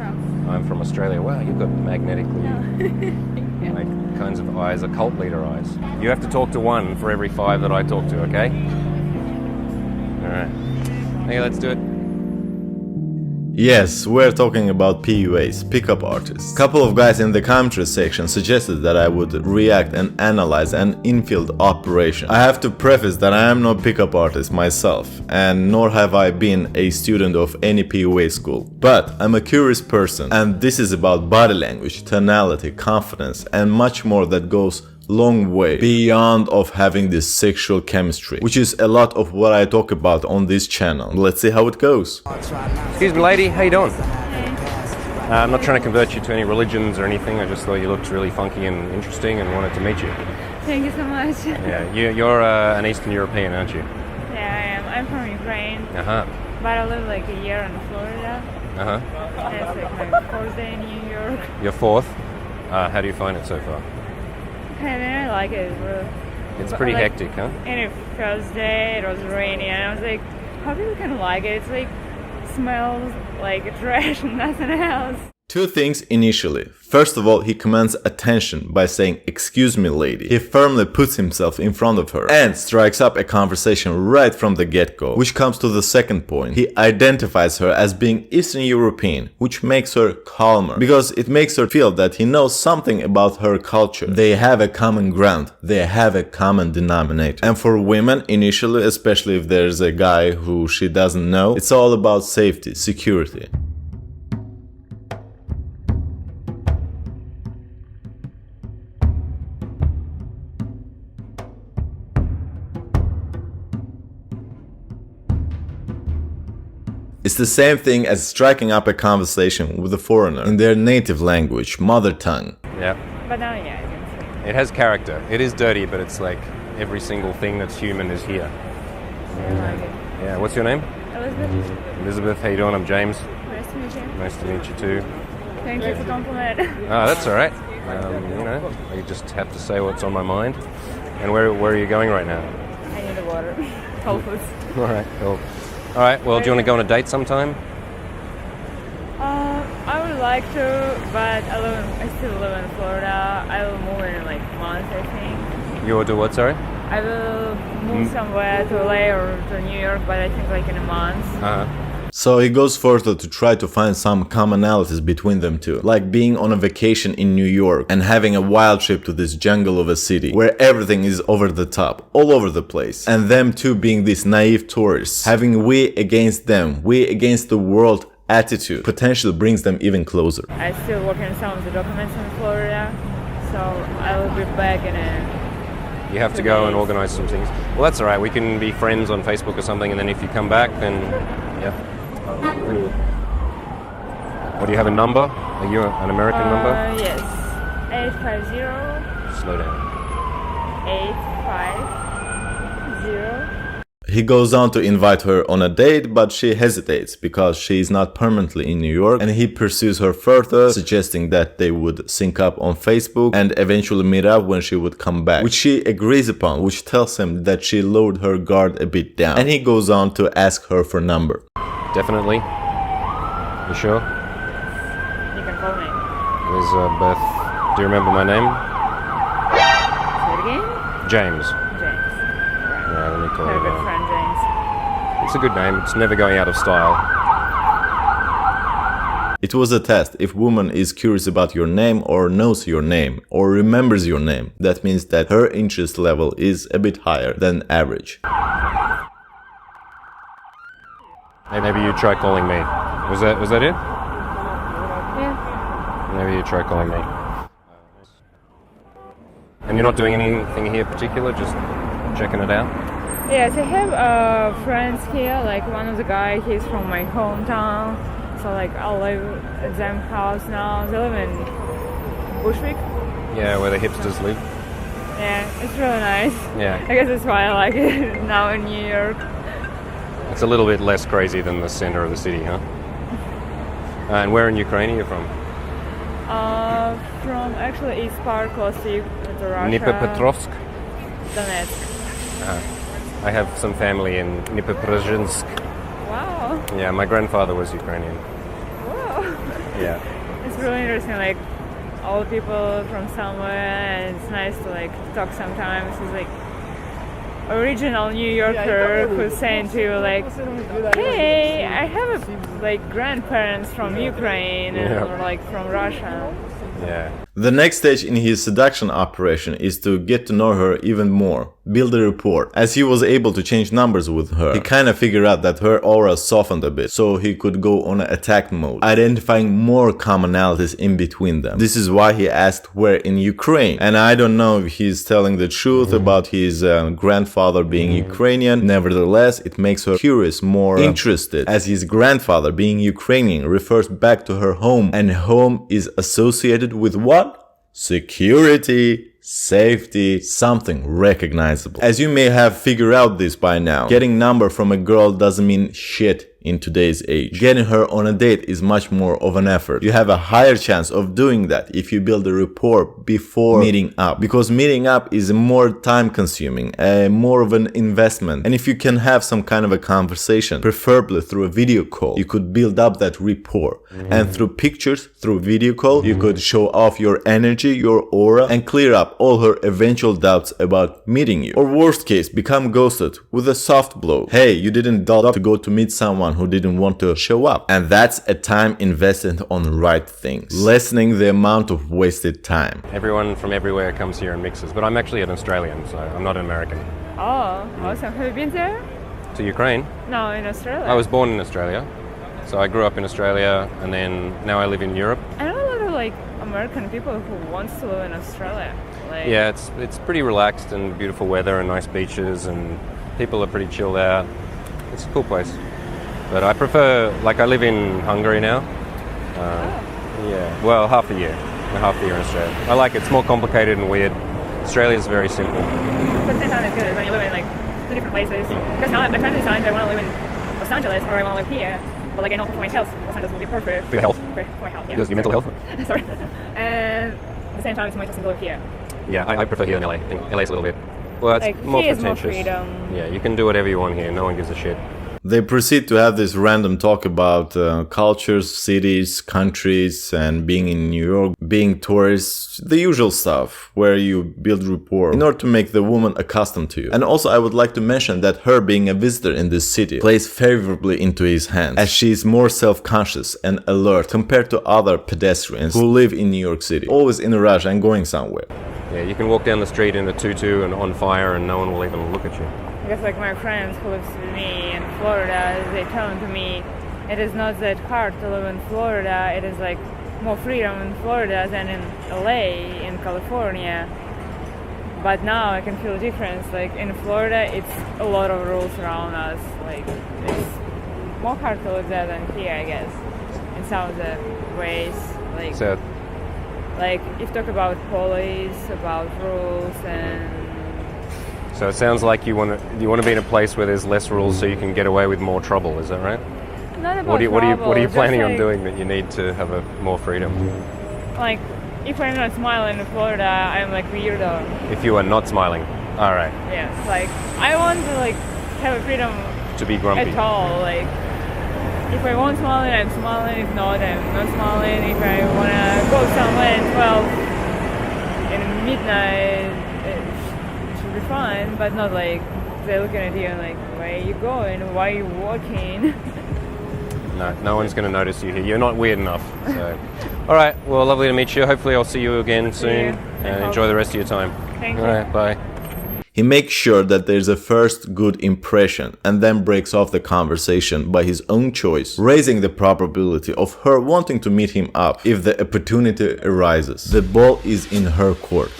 from? I'm from Australia. Wow, you've got magnetically Yeah. like kinds of eyes, a cult leader eyes. You have to talk to one for every 5 that I talk to, okay? Alright. Okay, let's do it. Yes, we're talking about PUAs, pickup artists. Couple of guys in the commentary section suggested that I would react and analyze an infield operation. I have to preface that I am no pickup artist myself, and nor have I been a student of any PUA school. But I'm a curious person, and this is about body language, tonality, confidence, and much more that goes long way beyond of having this sexual chemistry, which is a lot of what I talk about on this channel. Let's see how it goes. Excuse me, lady, how you doing? Hey. I'm not trying to convert you to any religions or anything. I just thought you looked really funky and interesting and wanted to meet you. Thank you so much. Yeah, you're an Eastern European, aren't you? Yeah, I am. I'm from Ukraine, Uh-huh. but I live like a year in Florida. Uh-huh. And it's like my 4th day in New York. Your 4th? How do you find it so far? And I like it. It's pretty like, hectic, huh? And the first day it was rainy, and I was like, how people can like it? It's like smells like trash and nothing else. Two things initially. First of all, he commands attention by saying, "Excuse me, lady." He firmly puts himself in front of her and strikes up a conversation right from the get-go. Which comes to the second point. He identifies her as being Eastern European, which makes her calmer, because it makes her feel that he knows something about her culture. They have a common ground. They have a common denominator. And for women, initially, especially if there's a guy who she doesn't know, it's all about safety, security. It's the same thing as striking up a conversation with a foreigner in their native language, mother tongue. Yeah. But now, yeah, I can see. It has character. It is dirty, but it's like every single thing that's human is here. I like it. Yeah, what's your name? Elizabeth, Elizabeth, how you doing? I'm James. nice to meet you. Nice to meet you too. Thank you for the compliment. Oh, that's all right. You know, I just have to say what's on my mind. And where are you going right now? I need the water. Whole Foods. All right, cool. All right, well, do you want to go on a date sometime? I would like to, but I still live in Florida. I will move in like a month, I think. You will do what, sorry? I will move somewhere to LA or to New York, but I think like in a month. Uh-huh. So he goes further to try to find some commonalities between them two, like being on a vacation in New York and having a wild trip to this jungle of a city where everything is over the top, all over the place, and them two being these naive tourists, having we against them, we against the world attitude potentially brings them even closer. I still work on some of the documents in Florida, so I will be back in a... You have to go and organize some things. Well, that's all right. We can be friends on Facebook or something, and then if you come back, then, yeah. What, do you have a number? Are you an American number? Yes. 850 Slow down. 850. He goes on to invite her on a date, but she hesitates because she is not permanently in New York, and he pursues her further, suggesting that they would sync up on Facebook and eventually meet up when she would come back, which she agrees upon, which tells him that she lowered her guard a bit down, and he goes on to ask her for number. Definitely. You sure? You can call me. There's Beth. Do you remember my name? Say it again? James. James. Right. Yeah, let me call Have a you good now. friend, James. It's a good name. It's never going out of style. It was a test. If woman is curious about your name or knows your name or remembers your name, that means that her interest level is a bit higher than average. Maybe you try calling me. Was that it? Yeah. Maybe you try calling me. And you're not doing anything here particular, just checking it out? Yes, I have friends here, like one of the guy, he's from my hometown, so like I live at them house now. They live in Bushwick. Yeah, where the hipsters live. Yeah, it's really nice. Yeah. I guess that's why I like it now in New York. It's a little bit less crazy than the center of the city, huh? And where in Ukraine are you from? From actually East part, close to Russia. Dnipropetrovsk? Donetsk. I have some family in Dnipropetrovsk. Wow. Yeah, my grandfather was Ukrainian. Wow. Yeah. It's really interesting, like all people from somewhere, and it's nice to like talk sometimes. It's like original New Yorker who's saying to you like, hey, I have like grandparents from Ukraine or like from Russia. Yeah. The next stage in his seduction operation is to get to know her even more, build a rapport. As he was able to change numbers with her, he kinda figured out that her aura softened a bit, so he could go on attack mode, identifying more commonalities in between them. This is why he asked where in Ukraine, and I don't know if he's telling the truth about his grandfather being Ukrainian. Nevertheless, it makes her curious, more interested, as his grandfather being Ukrainian refers back to her home, and home is associated with what? Security, safety, something recognizable. As you may have figured out this by now, getting number from a girl doesn't mean shit in today's age. Getting her on a date is much more of an effort. You have a higher chance of doing that if you build a rapport before meeting up, because meeting up is more time consuming, more of an investment. And if you can have some kind of a conversation, preferably through a video call, you could build up that rapport. And through pictures, through video call, you could show off your energy, your aura, and clear up all her eventual doubts about meeting you. Or worst case, become ghosted with a soft blow. Hey, you didn't doll up to go to meet someone who didn't want to show up. And that's a time invested on the right things, lessening the amount of wasted time. Everyone from everywhere comes here and mixes, but I'm actually an Australian, so I'm not an American. Oh, awesome. Have you been there? To Ukraine? No, in Australia. I was born in Australia, so I grew up in Australia, and then now I live in Europe. I know a lot of like American people who wants to live in Australia. Like, Yeah, it's pretty relaxed and beautiful weather and nice beaches, and people are pretty chilled out. It's a cool place. But I prefer, like I live in Hungary now. Yeah, well, half the year in Australia. I like it. It's more complicated and weird. Australia is very simple. But the same time, it's good when you live in like two different places. Because now I'm trying to decide if I want to live in Los Angeles or I want to live here. But like I know for my health, Los Angeles will be perfect. For your health? For my health, yeah. Because your mental health? Sorry. And at the same time, it's more interesting to live here. Yeah, I prefer here in LA. I think LA's a little bit, well, it's Like, more here is more pretentious. freedom. Yeah, you can do whatever you want here. No one gives a shit. They proceed to have this random talk about cultures, cities, countries, and being in New York, being tourists, the usual stuff where you build rapport in order to make the woman accustomed to you. And also I would like to mention that her being a visitor in this city plays favorably into his hands, as she is more self-conscious and alert compared to other pedestrians who live in New York City, always in a rush and going somewhere. Yeah, you can walk down the street in a tutu and on fire and no one will even look at you. Because like my friends who lives with me in Florida, they tell to me it is not that hard to live in Florida. It is like more freedom in Florida than in LA, in California. But now I can feel a difference. Like in Florida, it's a lot of rules around us. Like it's more hard to live there than here, I guess, in some of the ways. Like So, like if you talk about police, about rules, and so it sounds like you want to be in a place where there's less rules so you can get away with more trouble. Is that right? not about What are you just planning on like- doing that you need to have more freedom? Like, if I'm not smiling in Florida, I'm like weirdo. If you are not smiling, all right, Yes, like I want to like have a freedom to be grumpy. at all. Like, if I want smiling, I'm smiling. If not, I'm not smiling. If I wanna go somewhere at 12 in midnight, it should be fine. But not like they're looking at you and like, where are you going? Why are you walking? No one's going to notice you here. You're not weird enough. So, all right. Well, lovely to meet you. Hopefully, I'll see you again soon. you. And enjoy the rest of your time. Thank All you. right. Bye. He makes sure that there's a first good impression and then breaks off the conversation by his own choice, raising the probability of her wanting to meet him up if the opportunity arises. The ball is in her court.